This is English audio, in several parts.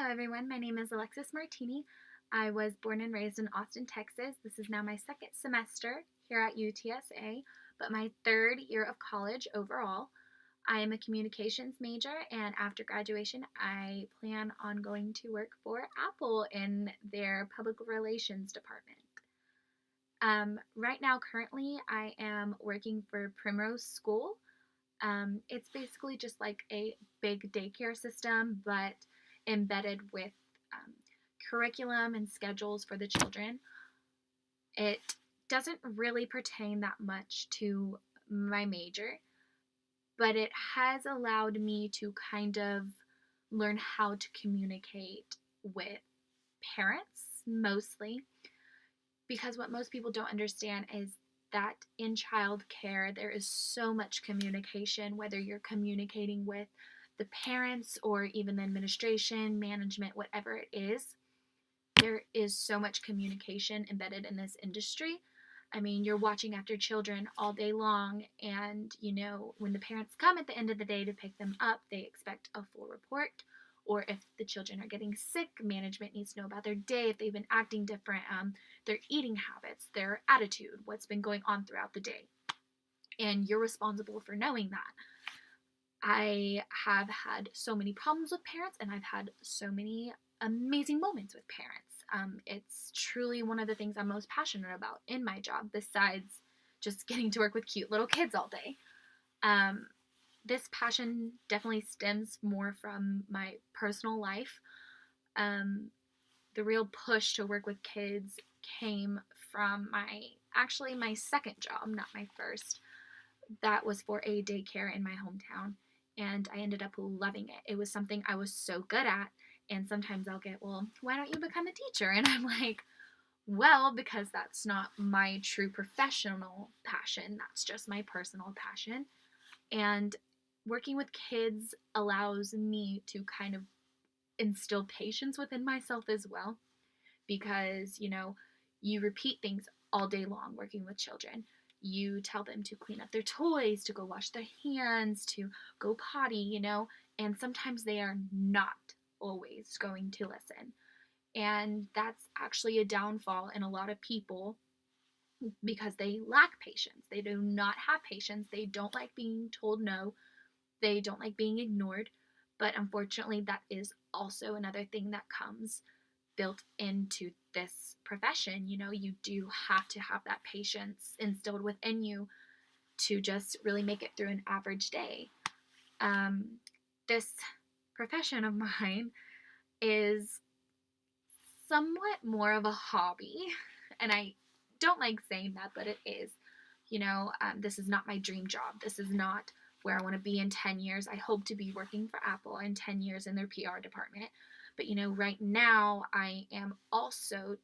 Hello everyone, my name is Alexis Martini. I was born and raised in Austin, Texas. This is now my second semester here at UTSA, but my third year of college overall. I am a communications major, and after graduation I plan on going to work for Apple in their public relations department. Right now, currently, I am working for Primrose School. It's basically just like a big daycare system, but embedded with um, curriculum and schedules for the children. It doesn't really pertain that much to my major, but it has allowed me to kind of learn how to communicate with parents mostly, because what most people don't understand is that in childcare there is so much communication, whether you're communicating with the parents or even the administration, management, whatever it is. There is so much communication embedded in this industry. I mean, you're watching after children all day long, and when the parents come at the end of the day to pick them up, they expect a full report. Or if the children are getting sick, management needs to know about their day, if they've been acting different, their eating habits, their attitude, what's been going on throughout the day. And you're responsible for knowing that. I have had so many problems with parents, and I've had so many amazing moments with parents. It's truly one of the things I'm most passionate about in my job, besides just getting to work with cute little kids all day. This passion definitely stems more from my personal life. The real push to work with kids came from my second job, not my first. That was for a daycare in my hometown, and I ended up loving it. It was something I was so good at, and sometimes I'll get, well, why don't you become a teacher? And I'm like, well, because that's not my true professional passion. That's just my personal passion. And working with kids allows me to kind of instill patience within myself as well, because you repeat things all day long working with children. You tell them to clean up their toys, to go wash their hands, to go potty, and sometimes they are not always going to listen. And that's actually a downfall in a lot of people, because they lack patience. They do not have patience. They don't like being told no. They don't like being ignored. But unfortunately, that is also another thing that comes built into this profession. You do have to have that patience instilled within you to just really make it through an average day. This profession of mine is somewhat more of a hobby, and I don't like saying that, but it is. This is not my dream job. This is not where I want to be in 10 years. I hope to be working for Apple in 10 years in their PR department. But right now I am also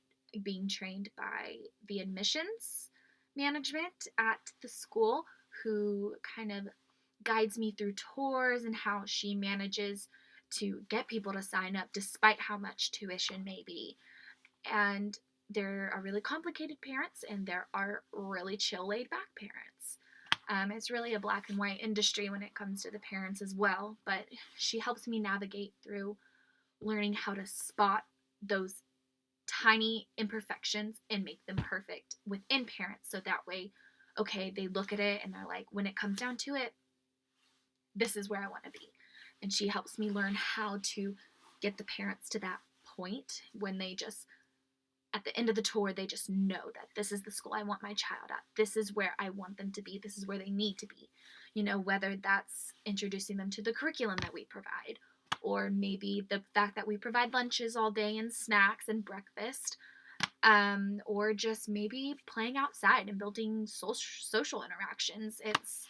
being trained by the admissions management at the school, who kind of guides me through tours and how she manages to get people to sign up despite how much tuition may be. And there are really complicated parents, and there are really chill, laid back parents. It's really a black and white industry when it comes to the parents as well, but she helps me navigate through learning how to spot those tiny imperfections and make them perfect within parents, so that way, okay, they look at it and they're like, when it comes down to it, this is where I want to be. And she helps me learn how to get the parents to that point when they just, at the end of the tour, they just know that this is the school I want my child at. This is where I want them to be. This is where they need to be. Whether that's introducing them to the curriculum that we provide, or maybe the fact that we provide lunches all day and snacks and breakfast, or just maybe playing outside and building social interactions. It's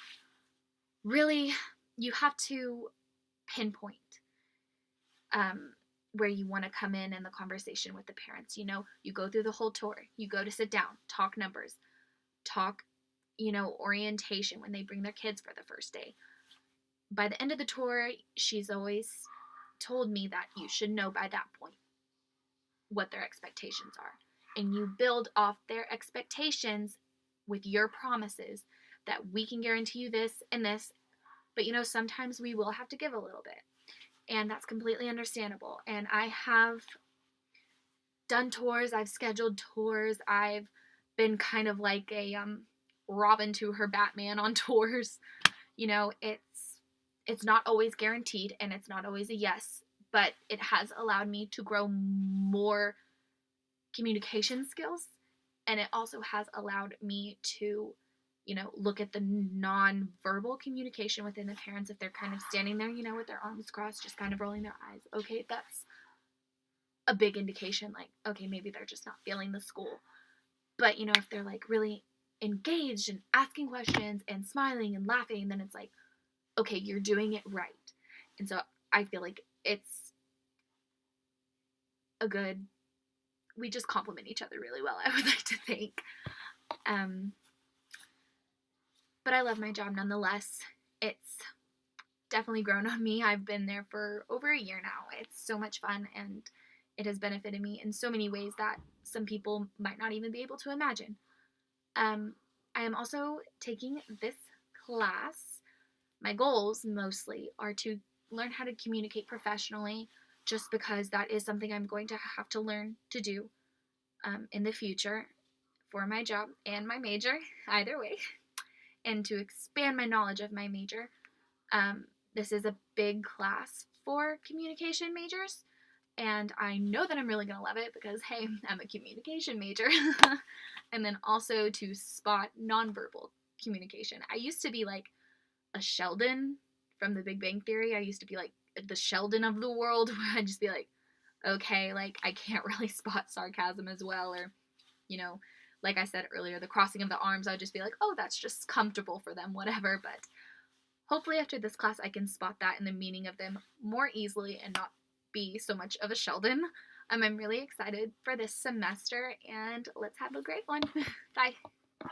really, you have to pinpoint where you want to come in the conversation with the parents. You go through the whole tour, you go to sit down, talk numbers, talk, orientation when they bring their kids for the first day. By the end of the tour, she's always told me that you should know by that point what their expectations are. And you build off their expectations with your promises that we can guarantee you this and this. But sometimes we will have to give a little bit. And that's completely understandable. And I have done tours, I've scheduled tours, I've been kind of like a Robin to her Batman on tours. You know, it's not always guaranteed and it's not always a yes, but it has allowed me to grow more communication skills, and it also has allowed me to, you know, look at the non-verbal communication within the parents. If they're kind of standing there, you know, with their arms crossed, just kind of rolling their eyes, okay, that's a big indication, like, okay, maybe they're just not feeling the school. But, you know, if they're like really engaged and asking questions and smiling and laughing, then it's like, okay, you're doing it right. And so I feel like it's a good, we just complement each other really well, I would like to think. Um, but I love my job nonetheless. It's definitely grown on me. I've been there for over a year now. It's so much fun, and it has benefited me in so many ways that some people might not even be able to imagine. Um, I am also taking this class. My goals mostly are to learn how to communicate professionally, just because that is something I'm going to have to learn to do in the future for my job and my major, either way, and to expand my knowledge of my major. This is a big class for communication majors, and I know that I'm really going to love it because, hey, I'm a communication major. And then also to spot nonverbal communication. I used to be like a Sheldon from the Big Bang Theory. I used to be like the Sheldon of the world, where I'd just be like, okay, like I can't really spot sarcasm as well, or, you know, like I said earlier, the crossing of the arms, I'd just be like, oh, that's just comfortable for them, whatever. But hopefully after this class, I can spot that and the meaning of them more easily and not be so much of a Sheldon. I'm really excited for this semester, and let's have a great one. Bye.